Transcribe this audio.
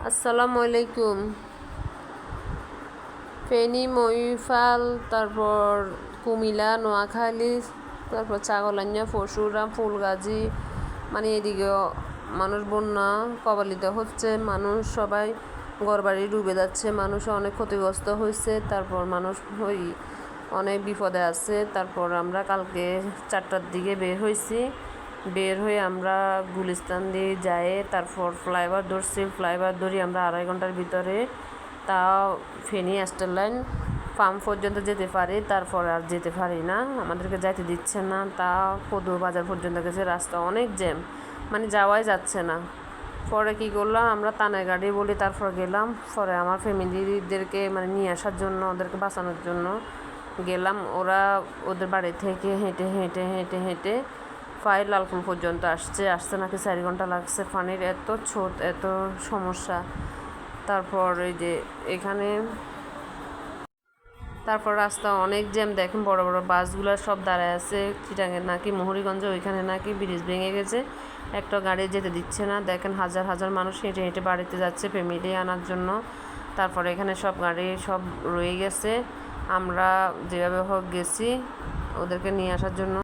আসসালামু আলাইকুম। ফেনী, ময়ূরফাল, তারপর কুমিল্লা, নোয়াখালী, তারপর ছাগলাইয়া, পরশুরাম, ফুলগাজী, মানে এদিকেও মানুষ বন্যা কবলিত হচ্ছে। মানুষ সবাই ঘরবাড়ি ডুবে যাচ্ছে, মানুষ অনেক ক্ষতিগ্রস্ত হয়েছে। তারপর মানুষ অনেক বিপদে আছে। তারপর আমরা কালকে 4টার দিকে বের হয়ে আমরা গুলিস্তান দিয়ে যাই। তারপর ফ্লাইওভার ধরি আমরা 2.5 ঘন্টার ভিতরে তা ফেনী স্টার লাইন ফার্ম পর্যন্ত যেতে পারি। তারপর আর যেতে পারি না, আমাদেরকে যাইতে দিচ্ছে না। তা কদু বাজার পর্যন্ত গেছে, রাস্তা অনেক জ্যাম, মানে যাওয়াই যাচ্ছে না। পরে কী করলাম, আমরা তানের গাড়ি বলি, তারপর গেলাম। পরে আমার ফ্যামিলিদেরকে মানে নিয়ে আসার জন্য, ওদেরকে বাঁচানোর জন্য গেলাম। ওরা ওদের বাড়ি থেকে হেঁটে হেঁটে হেঁটে হেঁটে প্রায় লালপুল পর্যন্ত আসতে নাকি 4 ঘন্টা লাগছে। পানির এত স্রোত, এত সমস্যা। তারপর এই যে এখানে তারপর রাস্তা অনেক জ্যাম, দেখেন বড় বড় বাসগুলো সব দাঁড়ায় আছে। চিটাঙ্গের নাকি মুহুরীগঞ্জে ওইখানে নাকি ব্রিজ ভেঙে গেছে, একটা গাড়ি যেতে দিচ্ছে না। দেখেন হাজার হাজার মানুষ হেঁটে হেঁটে বাড়িতে যাচ্ছে ফ্যামিলি আনার জন্য। তারপরে এখানে সব গাড়ি সব রয়ে গেছে। আমরা যেভাবে হোক গেছি ওদেরকে নিয়ে আসার জন্য।